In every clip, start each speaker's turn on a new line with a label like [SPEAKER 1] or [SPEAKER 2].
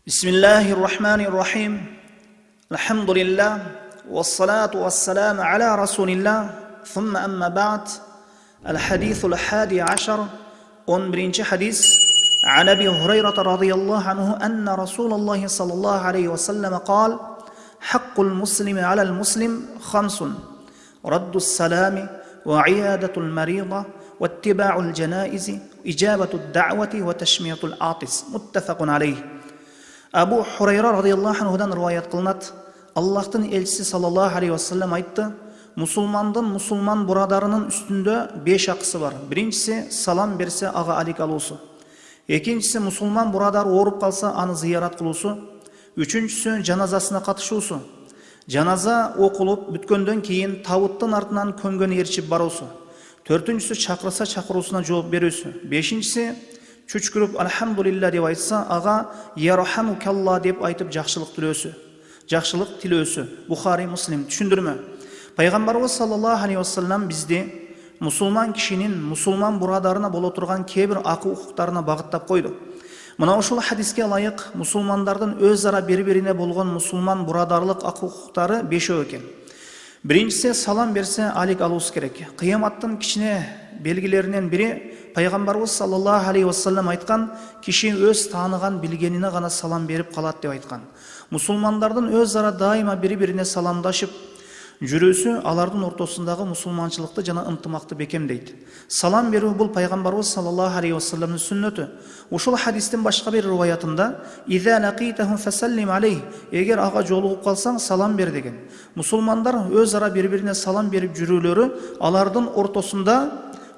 [SPEAKER 1] Bismillahirrahmanirrahim. Alhamdulillah. Wassalatu wassalamu ala rasulillah. Thumma amma ba'd. Al-hadithul hadi ashar. 11. hadis. عن أبي هريرة رضي الله عنه أن رسول الله صلى الله عليه وسلم قال: حق المسلم على المسلم 5: رد السلام وعيادة المريضة واتباع الجنائز إجابة الدعوة وتشمية العاطس. متفق عليه. Абу Хурайра радиаллаху анхудан риwayat кылынат. Аллахтын элчиси саллаллаху алейхи вассалам айтты: Мусулмандын мусулман бурадарынын үстүндө 5 акысы бар. Биринчиси салам берсе ага алик алуусу. Экинчиси мусулман бурадар ооруп калса аны зыярат кылуусу. Үчүнчүсү жаназасына катышуусу. Жаназа окулуп бүткөндөн кийин табыттын артынан көмгөн ээрчип баруусу. Төртүнчүсү чакырса чакыруусуна жооп берүүсү. Бешинчиси чүчкүрүп алхамдулилла деп айтса ага ярхамукалла деп айтып жакшылык тилөөсү. Бухари, Муслим. Түшүндүрмө. Пайгамбарыбыз саллаллаху алейхи вассалам бизди мусулман кишинин мусулман бурадарына боло турган кээ бир акы укуктарына багыттап койду. Мына ушул хадиске ылайык мусулмандардын өз ара бири-бирине болгон мусулман бурадарлык акы укуктары 5 экен. Биринчиси салам берсе алик алуус керек. Кыяматтын кичине белгилеринен бири Пайгамбарыбыз саллаллаху алейхи вассалам айткан: киши өз тааныган билгенине гана салам берип калат деп айткан. Мусулмандардын өз ара дайыма бири-бирине саламдашып жүрүүсү алардын ортосундагы мусулманчылыкты жана ынтымакты бекемдейт. Салам берүү бул Пайгамбарыбыз саллаллаху алейхи вассаламдын сүннөтү. Ушул хадистин башка бир риwayatында «Иза лакитаху фасаллим алейх» эгер ага жолугуп калсаң салам бер деген. Мусулмандар өз ара бири-бирине салам берип жүрүүлөрү алардын ортосунда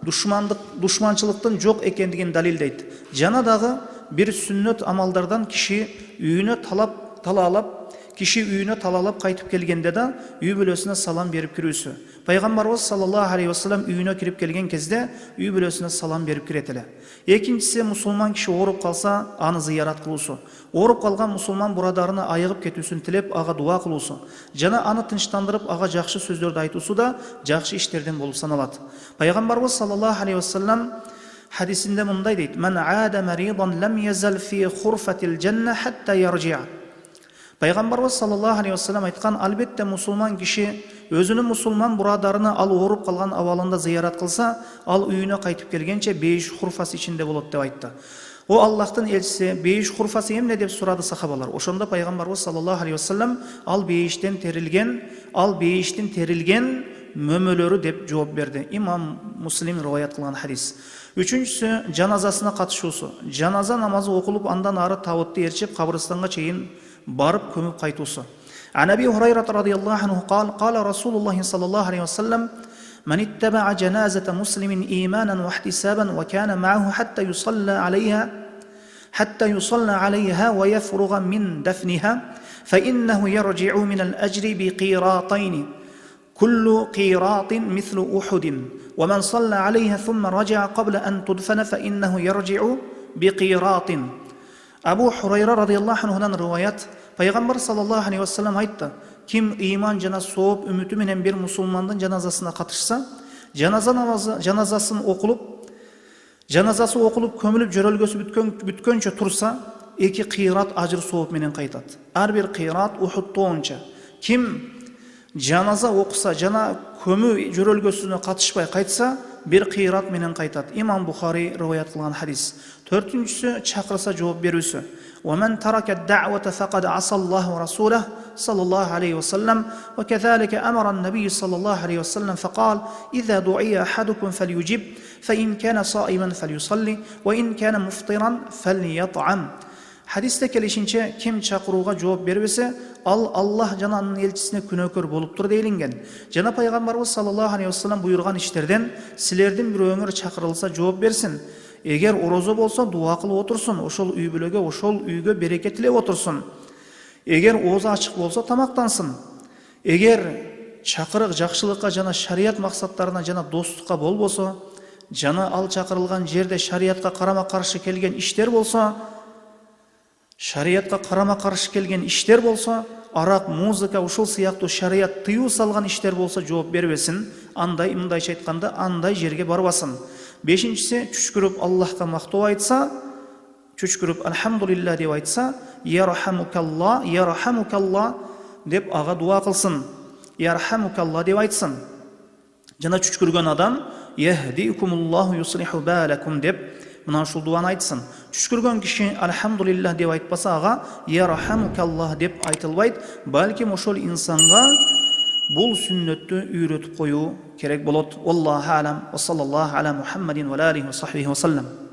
[SPEAKER 1] душманчылыктын жок экендигин далилдейт. Жана дагы бир сүннөт амалдардан киши үйүнө талалап кайтып келгенде да үй бүлөсүнө салам берип кирүүсү. Пайгамбарыбыз саллаллаху алейхи вассалам үйүнө кирип келген кезде үй бүлөсүнө салам берип кирет эле. Экинчиси мусулман киши ооруп калса аны зыярат кылуусу. Ооруп калган мусулман бурадарына айыгып кетүүсүн тилеп ага дуа кылуусу. Жана аны тынчтандырып ага жакшы сөздөрдү айтуусу да жакшы иштерден болуп саналат. Пайгамбарыбыз саллаллаху алейхи вассалам хадисинде мындай дейт: "Ман аада маридан лам язал фи хурфатил жанна хатта яржиа." Пайгамбарыбыз саллаллаху алейхи вассалам айткан: албетте мусулман киши өзүнүн мусулман бурадарына ал ооруп калган абалында зыярат кылса, ал үйүнө кайтып келгенче бейиш хурфасы ичинде болот деп айтты. О Аллахтын элчиси, бейиш хурфасы эмне деп сурады сахабалар. Ошондо Пайгамбарыбыз саллаллаху алейхи вассалам ал бейиштин терилген мөмөлөрү деп жооп берди. Имам Муслим риwayat кылган хадис. Үчүнчүсү жаназасына катышуусу. Жаназа намазы окулуп андан ары табытты ээрчип кабырстанга чейин барып көмүп кайтуусу. Ан Аби Хурайра радиаллаху анху قال رسول الله صلى الله عليه وسلم: من اتبع جنازة مسلم إيمانا واحتسابا وكان معه حتى يصلى عليها ويفرغ من دفنها فإنه يرجع من الأجر بقيراطين كل قيراط مثل أحد ومن صلى عليها ثم رجع قبل أن تدفن فإنه يرجع بقيراط. Абу Хурайра радиаллаху анхудан риwayat: Пайгамбар саллаллаху алейхи вассалам айтты: ким ыйман жана сооп үмүтү менен бир мусулмандын жаназасына катышса, жаназасы окулуп көмүлүп жөрөлгөсү бүткөнчө турса, 2 кыйрат ажыр сооп менен кайтат. Ар бир кыйрат Ухуд тоонча. Ким жаназа окуса жана көмүү жөрөлгөсүнө катышпай кайтса, 1 кыйрат менен кайтат. Имам Бухари риwayat кылган хадис. Төртүнчүсү чакырса жооп берүүсү. ومن ترك الدعوة فقد عصى الله ورسوله صلى الله عليه وسلم وكذلك أمر النبي صلى الله عليه وسلم فقال: إذا دعي أحدكم فليجب فإن كان صائما فليصلي وإن كان مفطرا فليطعم. Hadiste kelişince kim çakıruğa жооп бербесе, ал Аллах жана анын элчисине күнөөкөр болуптур дейлинген. Жана Пайгамбарыбыз саллаллаху алейхи вассалам буйрган иштерден силердин бирөөңөр чакырылса жооп берсин. Эгер орозо болсо дуа кылып отурсун, ошол үй бүлөгө, ошол үйгө береке тилеп отурсун. Эгер оозу ачык болсо тамактансын. Эгер чакырык жакшылыкка жана шарият максаттарына жана достукка болбосо, жана ал чакырылган жерде шариятка карама-каршы келген иштер болсо, арак, музыка, ушул сыяктуу шарият тыюу салган иштер болсо жооп бербесин. Мындайча айтканда, андай жерге барбасын. Бешинчиси чүчкүрүп Аллахка мактоо айтса, чүчкүрүп алхамдулилла деп айтса, ярхамукалла деп аға дуа қылсын, ярхамукалла деп айтсын. Жана түшкірген адам яхдикумуллаху юслиху балакум деп мына ушул дуаны айтсын. Түшкірген киши альхамдулиллах деп айтпаса, аға ярхамукаллах деп айтылбайт. Балким ошол инсанга бул сүннөттү үйрөтүп коюу керек болот. Аллаху алам. Ва саллаллаху аля Мухаммадин ва алейхи ва сахбихи ва саллам.